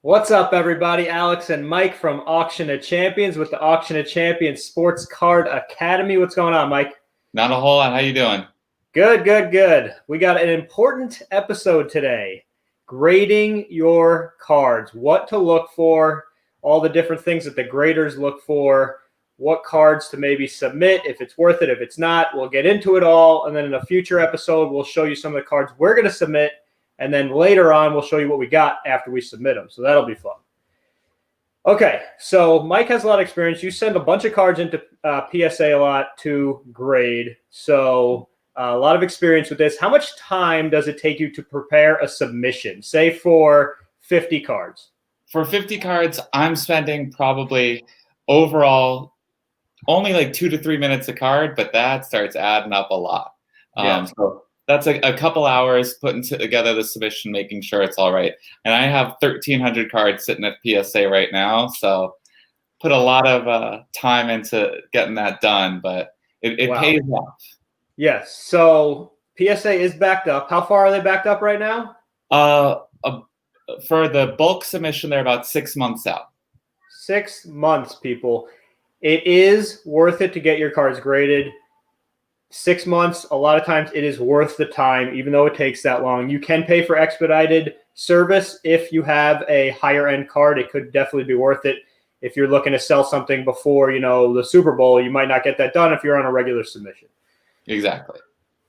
What's up, everybody? Alex and Mike from Auction of Champions with the Auction of Champions Sports Card Academy. What's going on, Mike? Not a whole lot. How you doing? Good. We got an important episode today. Grading your cards. What to look for, all the different things that the graders look for, what cards to maybe submit, if it's worth it, if it's not. We'll get into it all, and then in a future episode, we'll show you some of the cards we're going to submit. And then later on, we'll show you what we got after we submit them. So that'll be fun. Okay, so Mike has a lot of experience. You send a bunch of cards into PSA a lot to grade. So a lot of experience with this. How much time does it take you to prepare a submission, say for 50 cards? For 50 cards, I'm spending probably overall only like 2 to 3 minutes a card, but that starts adding up a lot. So that's a couple hours putting together the submission, making sure it's all right. And I have 1,300 cards sitting at PSA right now, so put a lot of time into getting that done, but it pays off. Yes, so PSA is backed up. How far are they backed up right now? For the bulk submission, they're about 6 months out. 6 months, people. It is worth it to get your cards graded. 6 months, a lot of times it is worth the time, even though it takes that long. You can pay for expedited service if you have a higher end card. It could definitely be worth it. If you're looking to sell something before, the Super Bowl, you might not get that done if you're on a regular submission. Exactly.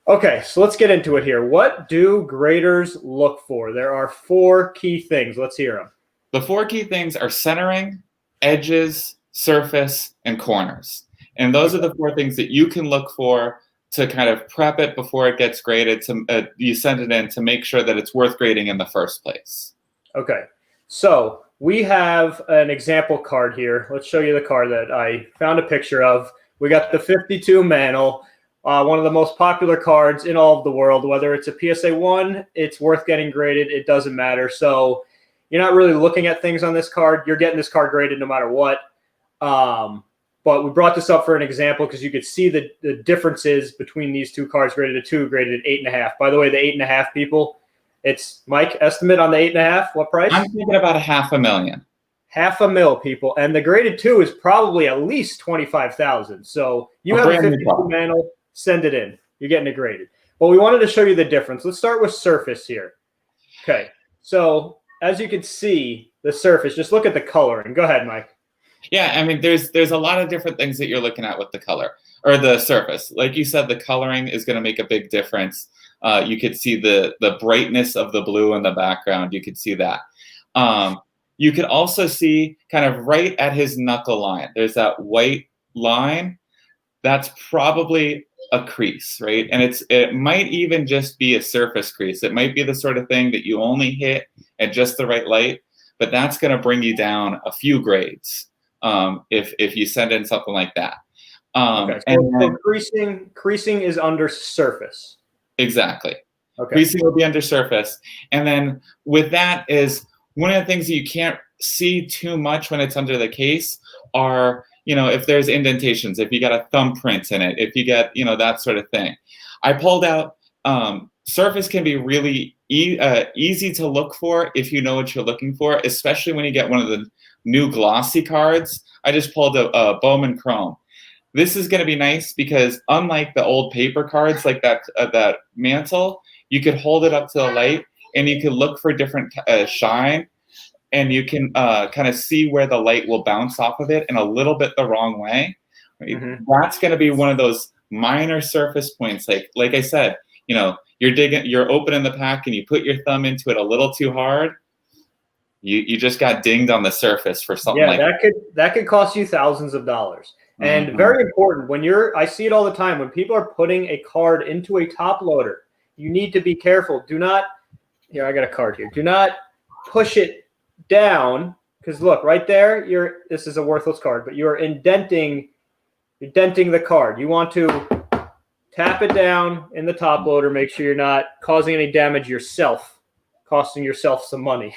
Okay, so let's get into it here. What do graders look for? There are 4 key things. Let's hear them. The 4 key things are centering, edges, surface, and corners. And those are the 4 things that you can look for to kind of prep it before it gets graded. You send it in to make sure that it's worth grading in the first place. Okay, so we have an example card here. Let's show you the card that I found a picture of. We got the 52 Mantle, one of the most popular cards in all of the world. Whether it's a PSA 1, it's worth getting graded. It doesn't matter. So you're not really looking at things on this card. You're getting this card graded no matter what. But we brought this up for an example because you could see the differences between these 2 cards, graded at 2, graded at 8.5. By the way, the 8.5 people, it's Mike, estimate on the 8.5, what price? I'm thinking about $500,000. $500,000, people. And the graded 2 is probably at least $25,000. So you have a 52 Mantle, send it in. You're getting it graded. But we wanted to show you the difference. Let's start with surface here. Okay, so as you can see, the surface, just look at the coloring. Go ahead, Mike. Yeah, I mean, there's a lot of different things that you're looking at with the color or the surface. Like you said, the coloring is going to make a big difference. You could see the brightness of the blue in the background. You could see that. You could also see kind of right at his knuckle line. There's that white line. That's probably a crease, right? And it might even just be a surface crease. It might be the sort of thing that you only hit at just the right light, but that's going to bring you down a few grades. If you send in something like that. Okay, so creasing is under surface. Exactly. Okay. Creasing will be under surface. And then with that is one of the things that you can't see too much when it's under the case are, if there's indentations, if you got a thumbprint in it, if you get, that sort of thing. I pulled out, surface can be really easy to look for if you know what you're looking for, especially when you get one of the new glossy cards. I just pulled a Bowman Chrome. This is going to be nice because unlike the old paper cards like that Mantle, you could hold it up to the light and you can look for different shine, and you can kind of see where the light will bounce off of it in a little bit the wrong way. Right? Mm-hmm. That's going to be one of those minor surface points. Like I said, you're opening the pack and you put your thumb into it a little too hard. You just got dinged on the surface for something like that. That could cost you thousands of dollars. And very important, I see it all the time, when people are putting a card into a top loader, you need to be careful. Do not, I got a card here. Do not push it down, because look, right there, this is a worthless card, but you're denting the card. You want to tap it down in the top loader, make sure you're not causing any damage yourself, costing yourself some money.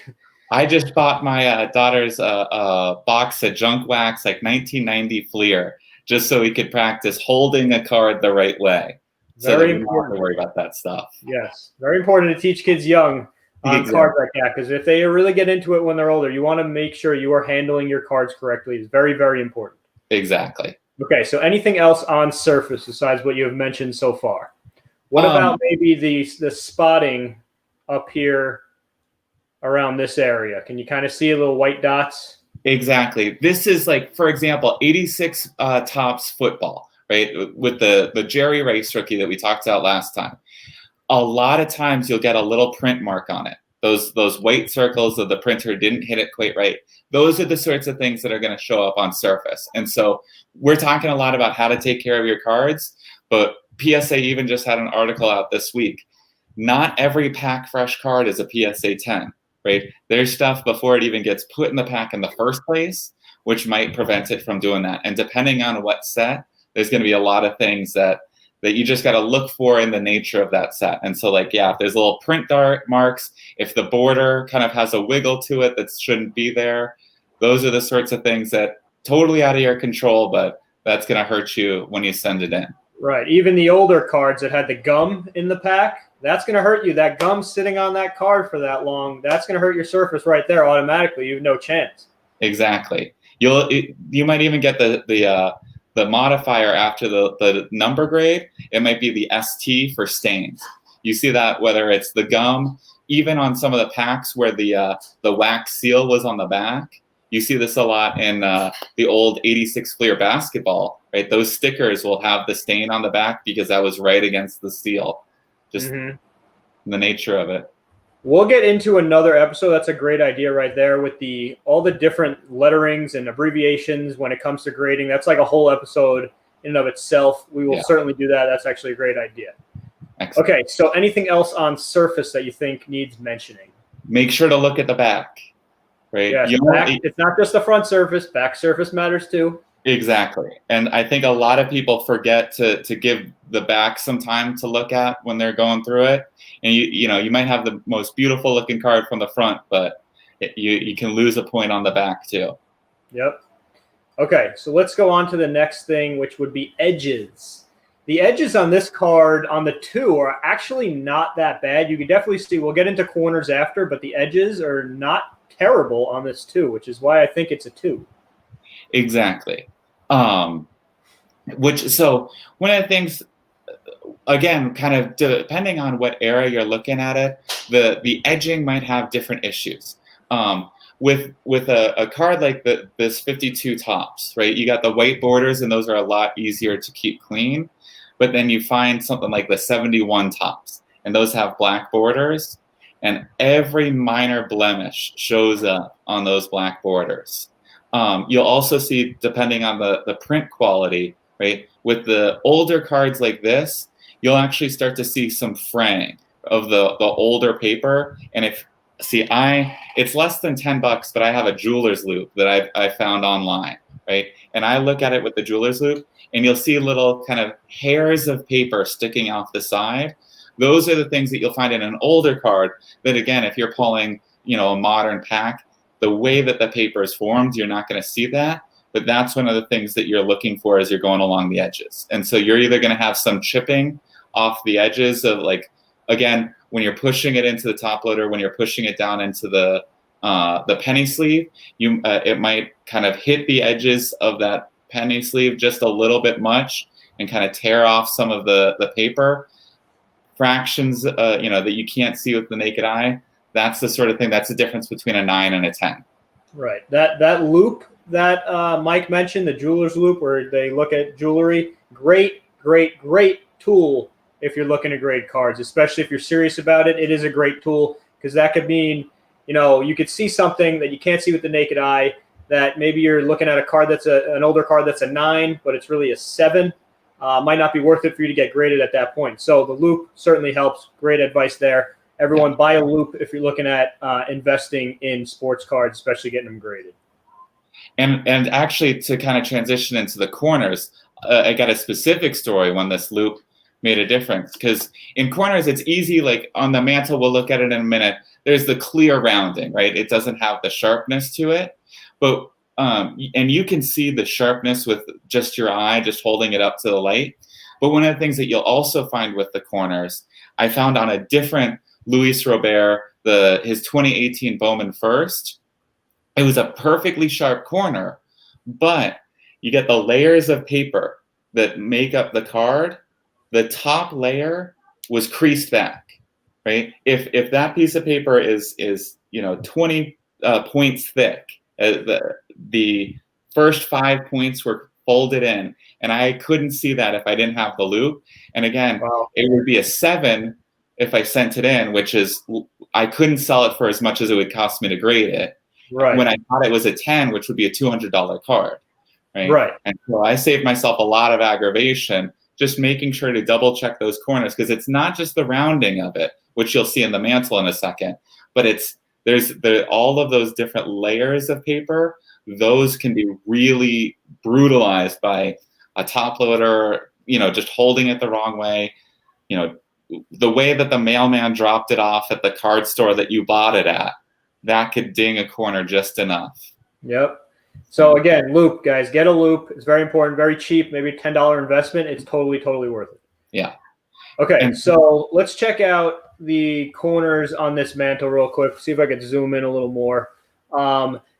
I just bought my daughter's box of junk wax, like 1990 Fleer, just so we could practice holding a card the right way. So Very important. important To worry about that stuff. Yes, very important to teach kids young on Exactly. cards like that, because if they really get into it when they're older, you want to make sure you are handling your cards correctly. It's very, very important. Exactly. Okay, so anything else on surface besides what you have mentioned so far? What about maybe the spotting up here around this area? Can you kind of see little white dots? Exactly. This is like, for example, 86 Topps football, right? With the Jerry Rice rookie that we talked about last time. A lot of times you'll get a little print mark on it. Those white circles of the printer didn't hit it quite right. Those are the sorts of things that are going to show up on surface. And so we're talking a lot about how to take care of your cards, but PSA even just had an article out this week. Not every pack fresh card is a PSA 10, right? There's stuff before it even gets put in the pack in the first place, which might prevent it from doing that. And depending on what set, there's going to be a lot of things that you just got to look for in the nature of that set. And so like, yeah, if there's little print dart marks, if the border kind of has a wiggle to it that shouldn't be there, those are the sorts of things that totally out of your control, but that's going to hurt you when you send it in. Right. Even the older cards that had the gum in the pack, that's going to hurt you. That gum sitting on that card for that long, that's going to hurt your surface right there automatically. You have no chance. Exactly. You might even get the modifier after the number grade. It might be the ST for stains. You see that whether it's the gum, even on some of the packs where the wax seal was on the back. You see this a lot in the old 86 Fleer basketball, right? Those stickers will have the stain on the back because that was right against the seal. Just the nature of it. We'll get into another episode. That's a great idea right there with all the different letterings and abbreviations when it comes to grading. That's like a whole episode in and of itself. We will certainly do that. That's actually a great idea. Excellent. Okay, so anything else on surface that you think needs mentioning? Make sure to look at the back, right? Yeah, it's not just the front surface. Back surface matters too. Exactly. And I think a lot of people forget to give the back some time to look at when they're going through it. And you might have the most beautiful looking card from the front, but you can lose a point on the back too. Yep. Okay, so let's go on to the next thing, which would be edges. The edges on this card on the 2 are actually not that bad. You can definitely see, we'll get into corners after, but the edges are not terrible on this 2, which is why I think it's a 2. Exactly. So one of the things, again, kind of depending on what area you're looking at it, the edging might have different issues. With a card like this 52 Topps, right? You got the white borders, and those are a lot easier to keep clean. But then you find something like the 71 Topps, and those have black borders, and every minor blemish shows up on those black borders. You'll also see, depending on the print quality, right? With the older cards like this, you'll actually start to see some fraying of the older paper. And it's less than $10, but I have a jeweler's loop that I found online, right? And I look at it with the jeweler's loop, and you'll see little kind of hairs of paper sticking off the side. Those are the things that you'll find in an older card that, again, if you're pulling, a modern pack, the way that the paper is formed, you're not going to see that. But that's one of the things that you're looking for as you're going along the edges. And so you're either going to have some chipping off the edges of, like, again, when you're pushing it into the top loader, when you're pushing it down into the penny sleeve, it might kind of hit the edges of that penny sleeve just a little bit much and kind of tear off some of the paper fractions, that you can't see with the naked eye. That's the sort of thing. That's the difference between a 9 and a 10. Right. That loop that Mike mentioned, the jeweler's loop, where they look at jewelry, great tool if you're looking to grade cards, especially if you're serious about it. It is a great tool because that could mean, you could see something that you can't see with the naked eye, that maybe you're looking at a card that's an older card that's a 9, but it's really a 7. Might not be worth it for you to get graded at that point. So the loop certainly helps. Great advice there. Everyone buy a loop if you're looking at investing in sports cards, especially getting them graded. And actually, to kind of transition into the corners, I got a specific story when this loop made a difference. Because in corners, it's easy. Like on the mantle, we'll look at it in a minute. There's the clear rounding, right? It doesn't have the sharpness to it. But and you can see the sharpness with just your eye, just holding it up to the light. But one of the things that you'll also find with the corners, I found on a different Luis Robert, his 2018 Bowman First. It was a perfectly sharp corner, but you get the layers of paper that make up the card. The top layer was creased back, right? If that piece of paper is 20 points thick, the first 5 points were folded in, and I couldn't see that if I didn't have the loop. And again, Wow. it would be a 7 if I sent it in, which is I couldn't sell it for as much as it would cost me to grade it. Right. When I thought it was a 10, which would be a $200 card, right? Right. And so I saved myself a lot of aggravation just making sure to double check those corners, because it's not just the rounding of it, which you'll see in the mantle in a second, but there's all of those different layers of paper. Those can be really brutalized by a top loader, just holding it the wrong way, the way that the mailman dropped it off at the card store that you bought it at, that could ding a corner just enough. Yep. So again, loop, guys, get a loop. It's very important, very cheap, maybe $10 investment. It's totally, totally worth it. Yeah. Okay, so let's check out the corners on this mantle real quick. See if I could zoom in a little more.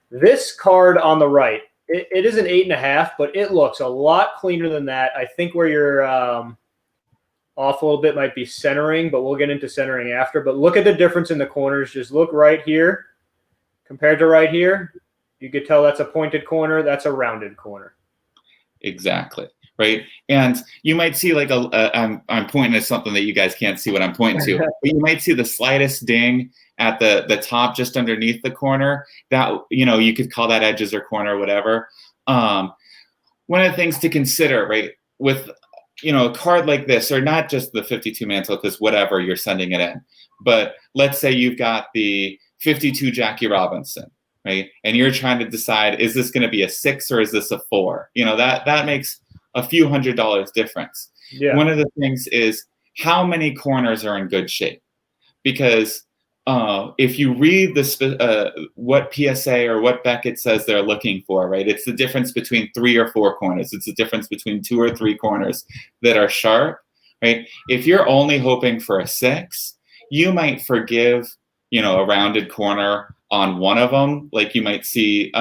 This card on the right, it is an 8.5, but it looks a lot cleaner than that. I think where you're off a little bit might be centering, but we'll get into centering after. But look at the difference in the corners. Just look right here compared to right here. You could tell that's a pointed corner. That's a rounded corner. Exactly. Right. And you might see like I'm pointing at something that you guys can't see what I'm pointing to, but you might see the slightest ding at the top, just underneath the corner. That, you could call that edges or corner or whatever. One of the things to consider, right, with, a card like this, or not just the 52 mantle, because whatever you're sending it in, but let's say you've got the 52 Jackie Robinson. Right? And you're trying to decide, is this going to be a 6 or is this a 4? That makes a few $100s difference. Yeah. One of the things is how many corners are in good shape, because if you read what PSA or what Beckett says they're looking for, right? It's the difference between 3 or 4 corners. It's the difference between 2 or 3 corners that are sharp, right? If you're only hoping for a 6, you might forgive, a rounded corner on one of them, like you might see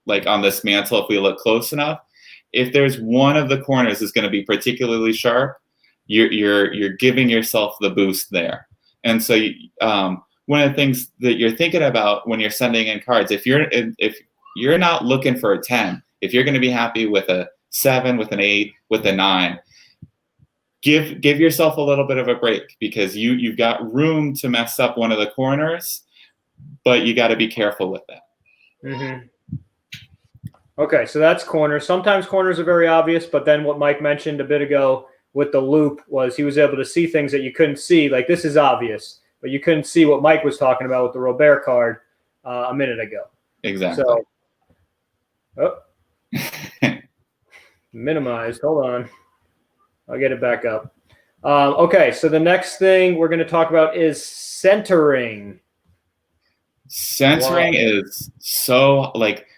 like on this mantle if we look close enough. If there's one of the corners is going to be particularly sharp, you're giving yourself the boost there. And so one of the things that you're thinking about when you're sending in cards, if you're not looking for a 10, if you're going to be happy with a 7, with an 8, with a 9, give yourself a little bit of a break, because you've got room to mess up one of the corners, but you got to be careful with that. Mm-hmm. Okay, so that's corners. Sometimes corners are very obvious, but then what Mike mentioned a bit ago with the loop was he was able to see things that you couldn't see. Like, this is obvious, but you couldn't see what Mike was talking about with the Robert card a minute ago. Exactly. So, minimized. Hold on. I'll get it back up. Okay, so the next thing we're going to talk about is centering. Centering is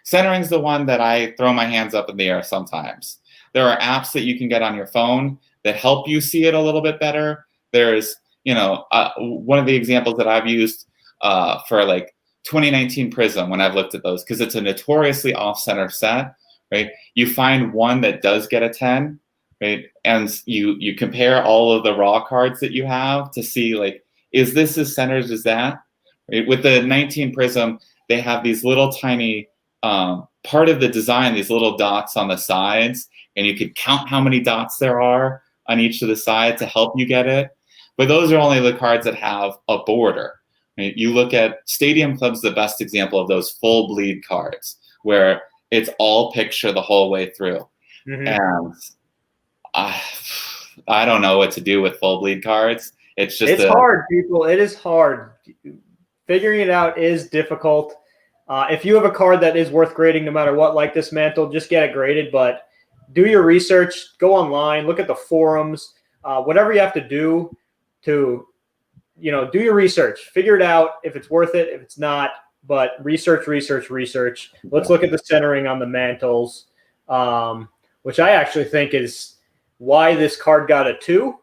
centering's the one that I throw my hands up in the air sometimes. There are apps that you can get on your phone that help you see it a little bit better. There's, one of the examples that I've used for like 2019 Prism when I've looked at those, because it's a notoriously off-center set, right? You find one that does get a 10, right? And you compare all of the raw cards that you have to see, like, is this as centered as that? Right? With the 19 Prism, they have these little tiny part of the design, these little dots on the sides, and you could count how many dots there are on each of the sides to help you get it. But those are only the cards that have a border. Right? You look at Stadium Club's the best example of those full bleed cards, where it's all picture the whole way through. Mm-hmm. And I don't know what to do with full bleed cards. It's hard, people. It is hard. Figuring it out is difficult. If you have a card that is worth grading no matter what, like this mantle, just get it graded. But do your research. Go online. Look at the forums. Whatever you have to do to, do your research. Figure it out if it's worth it, if it's not. But research. Let's look at the centering on the mantles, which I actually think is why this card got a 2.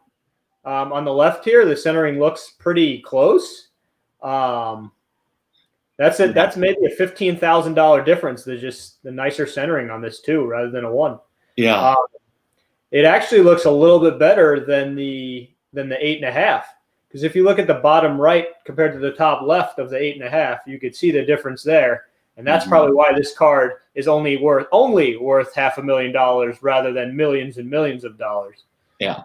On the left here, the centering looks pretty close. That's it. That's maybe a $15,000 difference. There's just the nicer centering on this too, rather than a 1. Yeah. It actually looks a little bit better than the 8.5. Because if you look at the bottom right compared to the top left of the 8.5, you could see the difference there. And that's probably why this card is only worth $500,000 rather than millions and millions of dollars. Yeah.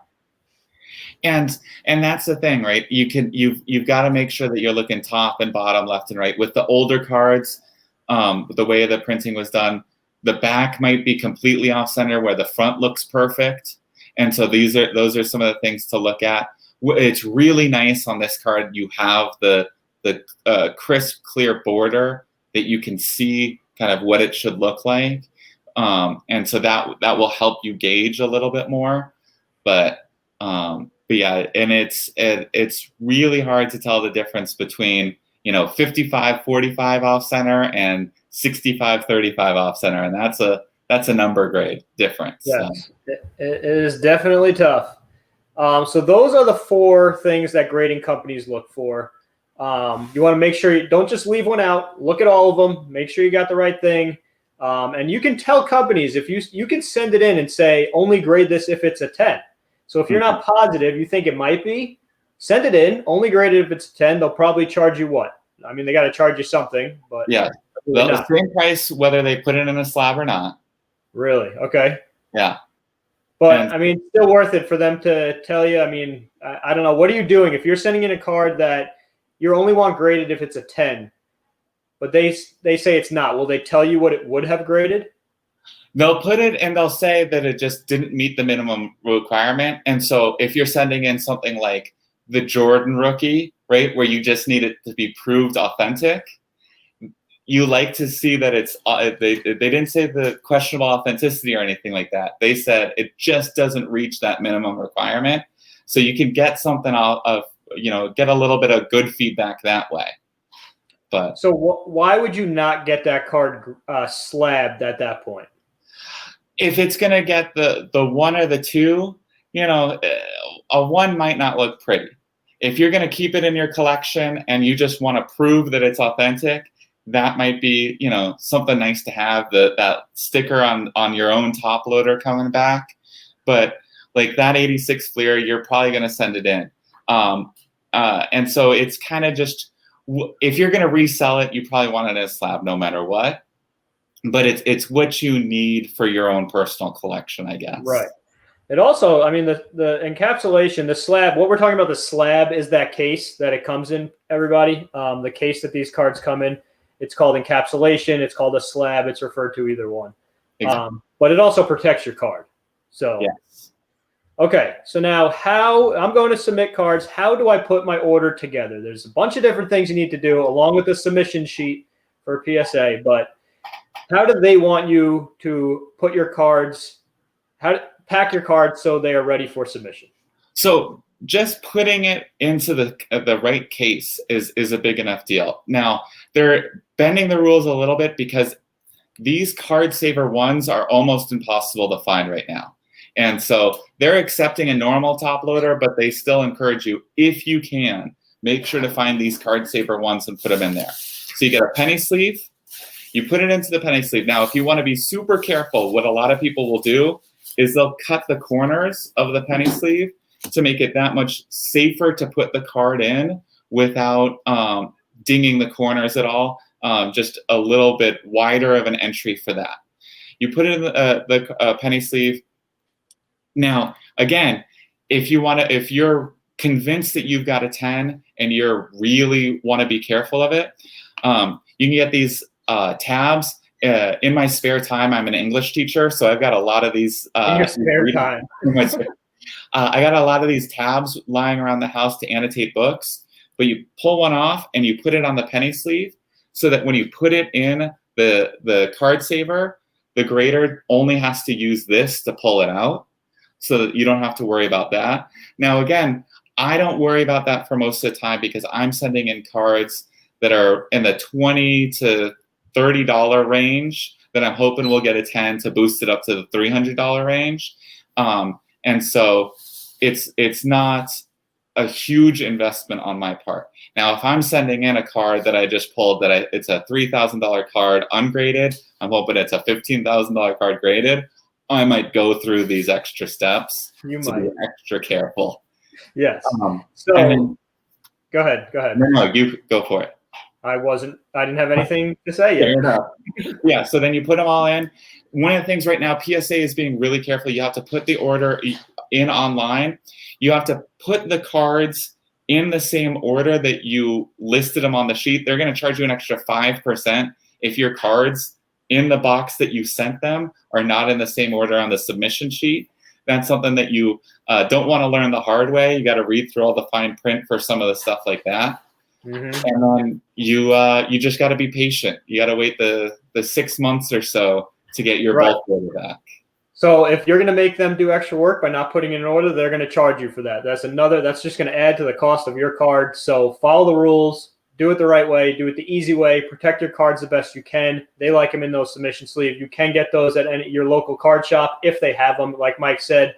And that's the thing, right? You've got to make sure that you're looking top and bottom, left and right. With the older cards, the way the printing was done, the back might be completely off center where the front looks perfect. And so those are some of the things to look at. It's really nice on this card. You have the crisp, clear border that you can see kind of what it should look like. And so that will help you gauge a little bit more. But yeah, and it's really hard to tell the difference between 55-45 off center and 65-35 off center, and that's a number grade difference. Yes, it is definitely tough. So those are the 4 things that grading companies look for. You want to make sure you don't just leave one out. Look at all of them. Make sure you got the right thing. And you can tell companies if you can send it in and say only grade this if it's a 10. So if you're not positive, you think it might be, send it in. Only grade it if it's a 10. They'll probably charge you what? I mean, they got to charge you something, but yeah, the same price whether they put it in a slab or not. Really? Okay. Yeah. But I mean, still worth it for them to tell you. I mean, I don't know. What are you doing if you're sending in a card that you only want graded if it's a 10, but they say it's not? Will they tell you what it would have graded? They'll put it and they'll say that it just didn't meet the minimum requirement. And so if you're sending in something like the Jordan rookie, right, where you just need it to be proved authentic, you like to see that it's they didn't say the questionable authenticity or anything like that. They said it just doesn't reach that minimum requirement. So you can get something out of, get a little bit of good feedback that way. But so why would you not get that card slabbed at that point? If it's going to get the 1 or the 2, a 1 might not look pretty. If you're going to keep it in your collection and you just want to prove that it's authentic, that might be, something nice to have, that sticker on your own top loader coming back. But like that 86 Fleer, you're probably going to send it in. And so it's kind of just, if you're going to resell it, you probably want it in a slab no matter what. But it's what you need for your own personal collection, I guess. Right. It also, I mean, the encapsulation, the slab, what we're talking about, the slab is that case that it comes in, everybody. The case that these cards come in, it's called encapsulation. It's called a slab. It's referred to either one. Exactly. But it also protects your card. So, yes. Okay. So now I'm going to submit cards. How do I put my order together? There's a bunch of different things you need to do along with the submission sheet for PSA, but how do they want you to put your cards, how to pack your cards so they are ready for submission? So just putting it into the right case is a big enough deal. Now, they're bending the rules a little bit because these Card Saver ones are almost impossible to find right now. And so they're accepting a normal top loader, but they still encourage you, if you can, make sure to find these Card Saver ones and put them in there. So you get a penny sleeve. You put it into the penny sleeve. Now, if you want to be super careful, what a lot of people will do is they'll cut the corners of the penny sleeve to make it that much safer to put the card in without dinging the corners at all. Just a little bit wider of an entry for that. You put it in the penny sleeve. Now, again, if you're convinced that you've got a 10 and you really want to be careful of it, you can get these tabs. In my spare time, I'm an English teacher, so I've got a lot of these. In your spare time. I got a lot of these tabs lying around the house to annotate books, but you pull one off and you put it on the penny sleeve so that when you put it in the Card Saver, the grader only has to use this to pull it out so that you don't have to worry about that. Now, again, I don't worry about that for most of the time because I'm sending in cards that are in the $20 to $30 range that I'm hoping we'll get a 10 to boost it up to the $300 range. And so it's not a huge investment on my part. Now, if I'm sending in a card that I just pulled it's a $3,000 card ungraded, I'm hoping it's a $15,000 card graded, I might go through these extra steps You to might. be extra careful. Yes. So then, go ahead. No, you go for it. I didn't have anything to say yet. Fair enough. Yeah, so then you put them all in. One of the things right now, PSA is being really careful. You have to put the order in online. You have to put the cards in the same order that you listed them on the sheet. They're going to charge you an extra 5% if your cards in the box that you sent them are not in the same order on the submission sheet. That's something that you don't want to learn the hard way. You got to read through all the fine print for some of the stuff like that. Mm-hmm. And then you just got to be patient. You got to wait the 6 months or so to get your bulk order back. So if you're going to make them do extra work by not putting it in order, they're going to charge you for that. That's just going to add to the cost of your card. So follow the rules, do it the right way, do it the easy way, protect your cards the best you can. They like them in those submission sleeves. You can get those at your local card shop if they have them. Like Mike said,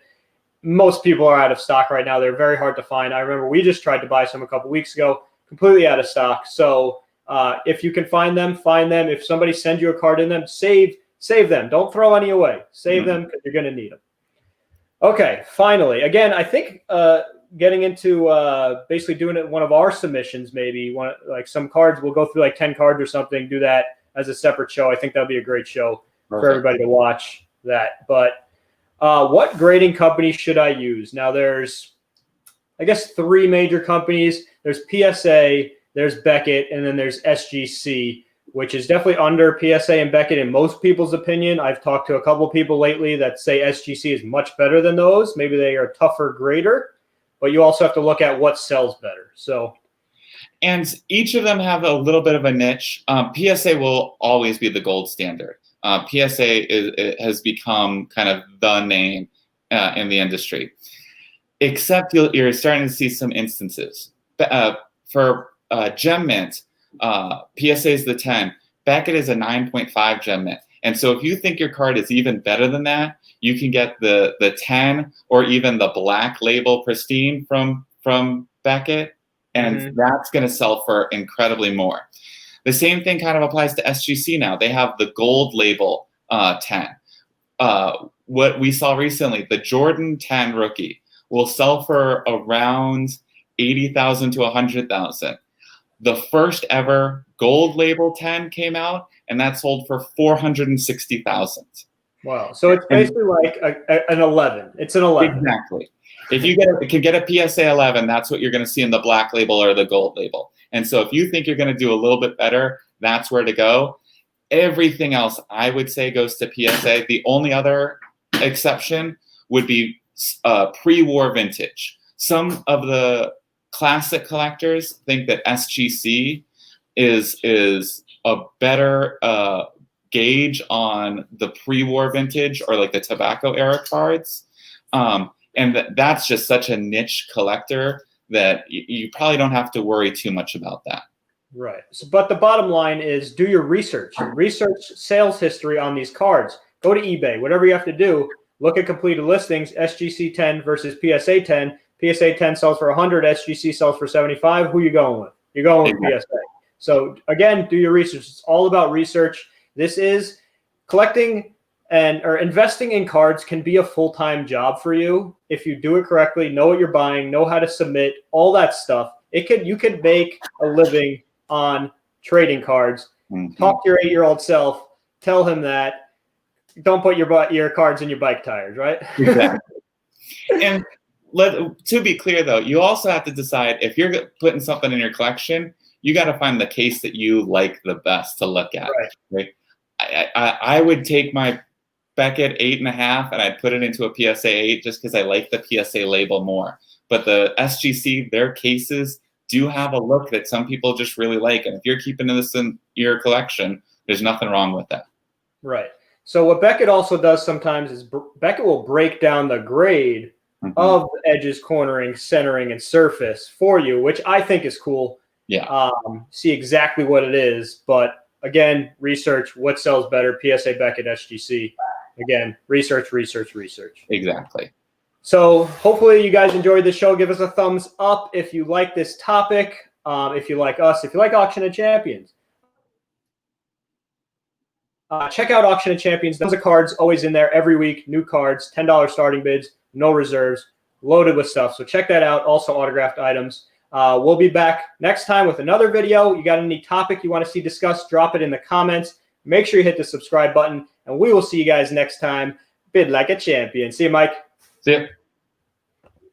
most people are out of stock right now. They're very hard to find. I remember we just tried to buy some a couple weeks ago, completely out of stock. So if you can find them, find them. If somebody sends you a card in them, save them. Don't throw any away. Save them because you're going to need them. Okay, finally. Again, I think getting into basically doing it in one of our submissions, maybe like some cards, we'll go through like 10 cards or something, do that as a separate show. I think that'll be a great show for everybody to watch that. But what grading company should I use? Now there's, I guess, 3 major companies. There's PSA, there's Beckett, and then there's SGC, which is definitely under PSA and Beckett in most people's opinion. I've talked to a couple of people lately that say SGC is much better than those. Maybe they are tougher grader, but you also have to look at what sells better. And each of them have a little bit of a niche. PSA will always be the gold standard. PSA has become kind of the name in the industry, except you're starting to see some instances. For Gem Mint, PSA is the 10. Beckett is a 9.5 Gem Mint. And so if you think your card is even better than that, you can get the 10 or even the black label pristine from Beckett, and that's going to sell for incredibly more. The same thing kind of applies to SGC now. They have the gold label 10. What we saw recently, the Jordan 10 rookie will sell for around 80,000 to 100,000. The first ever gold label 10 came out, and that sold for 460,000. Wow! So it's basically like an 11. It's an 11. Exactly. If you can get a PSA 11, that's what you're going to see in the black label or the gold label. And so if you think you're going to do a little bit better, that's where to go. Everything else, I would say, goes to PSA. The only other exception would be pre-war vintage. Some of the classic collectors think that SGC is a better gauge on the pre-war vintage or like the tobacco era cards. And that's just such a niche collector that you probably don't have to worry too much about that. Right. So, but the bottom line is do your research. Research sales history on these cards. Go to eBay. Whatever you have to do, look at completed listings, SGC 10 versus PSA 10. PSA 10 sells for 100, SGC sells for 75. Who are you going with? You're going with PSA. So, again, do your research. It's all about research. This is collecting or investing in cards can be a full-time job for you if you do it correctly, know what you're buying, know how to submit, all that stuff. You could make a living on trading cards. Talk to your 8-year-old self, tell him that. Don't put your cards in your bike tires, right? Exactly. And to be clear, though, you also have to decide if you're putting something in your collection, you got to find the case that you like the best to look at. Right? I would take my Beckett 8.5 and I'd put it into a PSA 8 just because I like the PSA label more. But the SGC, their cases do have a look that some people just really like. And if you're keeping this in your collection, there's nothing wrong with that. Right. So what Beckett also does sometimes is Beckett will break down the grade of the edges, cornering, centering, and surface for you, which I think is cool. Yeah. See exactly what it is. But again, research what sells better, PSA, Beckett, SGC. Again, research. Exactly. So hopefully you guys enjoyed the show. Give us a thumbs up if you like this topic, if you like us, if you like Auction of Champions. Check out Auction of Champions. Those are cards always in there every week. New cards, $10 starting bids, no reserves, loaded with stuff. So check that out. Also autographed items. We'll be back next time with another video. You got any topic you want to see discussed, drop it in the comments. Make sure you hit the subscribe button, and we will see you guys next time. Bid like a champion. See you, Mike. See ya.